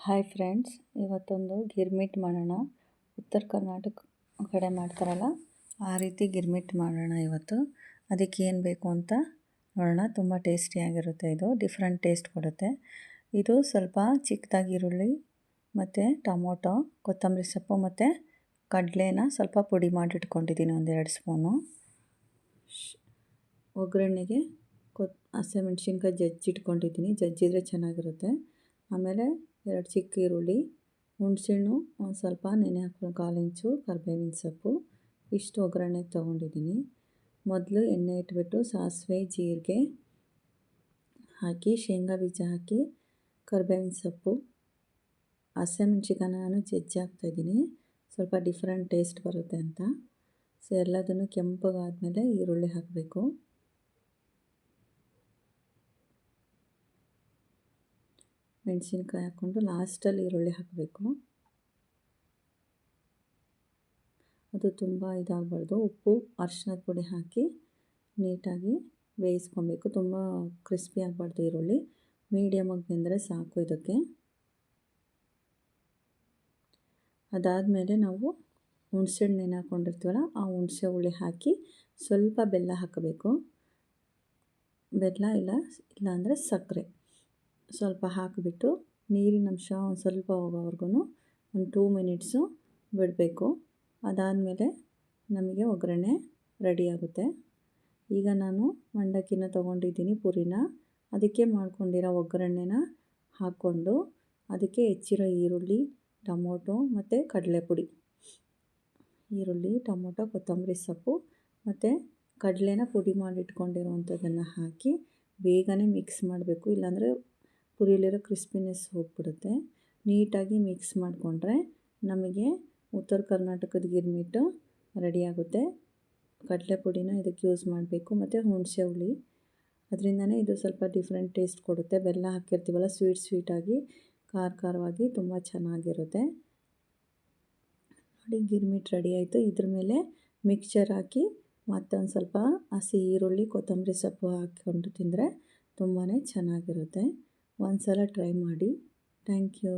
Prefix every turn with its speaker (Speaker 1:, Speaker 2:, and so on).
Speaker 1: Hi friends, ಇವತ್ತೊಂದು ಗಿರ್ಮಿಟ್ ಮಾಡೋಣ. ಉತ್ತರ ಕರ್ನಾಟಕ ಕಡೆ ಮಾಡ್ತಾರಲ್ಲ ಆ ರೀತಿ ಗಿರ್ಮಿಟ್ ಮಾಡೋಣ ಇವತ್ತು. ಅದಕ್ಕೆ ಏನು ಬೇಕು ಅಂತ ನೋಡೋಣ. ತುಂಬ ಟೇಸ್ಟಿಯಾಗಿರುತ್ತೆ. ಇದು ಡಿಫ್ರೆಂಟ್ ಟೇಸ್ಟ್ ಕೊಡುತ್ತೆ. ಇದು ಸ್ವಲ್ಪ ಚಿಕ್ಕದಾಗಿ ಈರುಳ್ಳಿ ಮತ್ತು ಟೊಮೊಟೊ, ಕೊತ್ತಂಬರಿ ಸೊಪ್ಪು ಮತ್ತು ಕಡಲೆನ ಸ್ವಲ್ಪ ಪುಡಿ ಮಾಡಿಟ್ಕೊಂಡಿದ್ದೀನಿ, 1-2 ಸ್ಪೂನು. ಒಗ್ಗರಣೆಗೆ ಹಸಿಮೆಣ್ಸಿನ್ಕಾಯಿ ಜಜ್ಜಿಟ್ಕೊಂಡಿದ್ದೀನಿ, ಜಜ್ಜಿದ್ರೆ ಚೆನ್ನಾಗಿರುತ್ತೆ. ಆಮೇಲೆ 2 ಚಿಕ್ಕ ಈರುಳ್ಳಿ, ಹುಣಸೆಹಣ್ಣು ಒಂದು ಸ್ವಲ್ಪ ನೆನೆ ಹಾಕ್ಕೊಂಡು 1/4 ಇಂಚು ಕರಿಬೇವಿನ ಸೊಪ್ಪು, ಇಷ್ಟು ಒಗ್ಗರಣೆಗೆ ತೊಗೊಂಡಿದ್ದೀನಿ. ಮೊದಲು ಎಣ್ಣೆ ಇಟ್ಬಿಟ್ಟು ಸಾಸಿವೆ ಜೀರಿಗೆ ಹಾಕಿ, ಶೇಂಗಾ ಬೀಜ ಹಾಕಿ, ಕರಿಬೇವಿನ ಸೊಪ್ಪು, ಹಸಿಮೆಣ್ಸಿನ್ಕಾಯಿನ ನಾನು ಜಜ್ಜಿ ಹಾಕ್ತಾಯಿದ್ದೀನಿ, ಸ್ವಲ್ಪ ಡಿಫ್ರೆಂಟ್ ಟೇಸ್ಟ್ ಬರುತ್ತೆ ಅಂತ. ಸೊ ಎಲ್ಲದನ್ನು ಕೆಂಪಗಾದಮೇಲೆ ಈರುಳ್ಳಿ ಹಾಕಬೇಕು. ಮೆಣಸಿನ್ಕಾಯಿ ಹಾಕ್ಕೊಂಡು ಲಾಸ್ಟಲ್ಲಿ ಈರುಳ್ಳಿ ಹಾಕಬೇಕು. ಅದು ತುಂಬ ಇದಾಗಬಾರ್ದು. ಉಪ್ಪು, ಅರಿಶಿನದ ಪುಡಿ ಹಾಕಿ ನೀಟಾಗಿ ಬೇಯಿಸ್ಕೊಬೇಕು. ತುಂಬ ಕ್ರಿಸ್ಪಿ ಆಗಬಾರ್ದು ಈರುಳ್ಳಿ, ಮೀಡಿಯಮಾಗಿ ಬೆಂದರೆ ಸಾಕು ಇದಕ್ಕೆ. ಅದಾದಮೇಲೆ ನಾವು ಹುಣಸೆಹಣ್ಣು ನೆನೆ ಹಾಕ್ಕೊಂಡಿರ್ತೀವಲ್ಲ, ಆ ಹುಣಸೆ ಹುಳಿ ಹಾಕಿ ಸ್ವಲ್ಪ ಬೆಲ್ಲ ಹಾಕಬೇಕು. ಬೆಲ್ಲ ಇಲ್ಲಾಂದರೆ ಸಕ್ಕರೆ ಸ್ವಲ್ಪ ಹಾಕಿಬಿಟ್ಟು ನೀರಿನ ಅಂಶ ಒಂದು ಸ್ವಲ್ಪ ಹೋಗೋವರೆಗೂ ಒಂದು 2 ಮಿನಿಟ್ಸು ಬಿಡಬೇಕು. ಅದಾದಮೇಲೆ ನಮಗೆ ಒಗ್ಗರಣೆ ರೆಡಿಯಾಗುತ್ತೆ. ಈಗ ನಾನು ಮಂಡಕ್ಕಿನ ತೊಗೊಂಡಿದ್ದೀನಿ, ಪುರಿನ, ಅದಕ್ಕೆ ಮಾಡ್ಕೊಂಡಿರೋ ಒಗ್ಗರಣೆನ ಹಾಕ್ಕೊಂಡು ಅದಕ್ಕೆ ಹೆಚ್ಚಿರೋ ಈರುಳ್ಳಿ, ಟೊಮೊಟೊ ಮತ್ತು ಕಡಲೆಪುಡಿ, ಈರುಳ್ಳಿ, ಟೊಮೊಟೊ, ಕೊತ್ತಂಬರಿ ಸೊಪ್ಪು ಮತ್ತು ಕಡಲೆನ ಪುಡಿ ಮಾಡಿಟ್ಕೊಂಡಿರೋವಂಥದ್ದನ್ನು ಹಾಕಿ ಬೇಗನೆ ಮಿಕ್ಸ್ ಮಾಡಬೇಕು. ಇಲ್ಲಾಂದರೆ ಪುರಿಲಿರೋ ಕ್ರಿಸ್ಪಿನೆಸ್ ಹೋಗಿಬಿಡುತ್ತೆ. ನೀಟಾಗಿ ಮಿಕ್ಸ್ ಮಾಡಿಕೊಂಡ್ರೆ ನಮಗೆ ಉತ್ತರ ಕರ್ನಾಟಕದ ಗಿರ್ಮಿಟ್ಟು ರೆಡಿಯಾಗುತ್ತೆ. ಕಡಲೆ ಪುಡಿನ ಇದಕ್ಕೆ ಯೂಸ್ ಮಾಡಬೇಕು ಮತ್ತು ಹುಣಸೆ ಹುಳಿ, ಅದರಿಂದನೇ ಇದು ಸ್ವಲ್ಪ ಡಿಫ್ರೆಂಟ್ ಟೇಸ್ಟ್ ಕೊಡುತ್ತೆ. ಬೆಲ್ಲ ಹಾಕಿರ್ತೀವಲ್ಲ, ಸ್ವೀಟಾಗಿ ಖಾರವಾಗಿ ತುಂಬ ಚೆನ್ನಾಗಿರುತ್ತೆ. ನೋಡಿ, ಗಿರ್ಮಿಟ್ ರೆಡಿ ಆಯಿತು. ಇದ್ರ ಮೇಲೆ ಮಿಕ್ಸ್ಚರ್ ಹಾಕಿ ಮತ್ತೊಂದು ಸ್ವಲ್ಪ ಹಸಿ ಈರುಳ್ಳಿ, ಕೊತ್ತಂಬರಿ ಸೊಪ್ಪು ಹಾಕ್ಕೊಂಡು ತಿಂದರೆ ತುಂಬಾ ಚೆನ್ನಾಗಿರುತ್ತೆ. ಒಂದು ಸಲ ಟ್ರೈ ಮಾಡಿ. Thank you.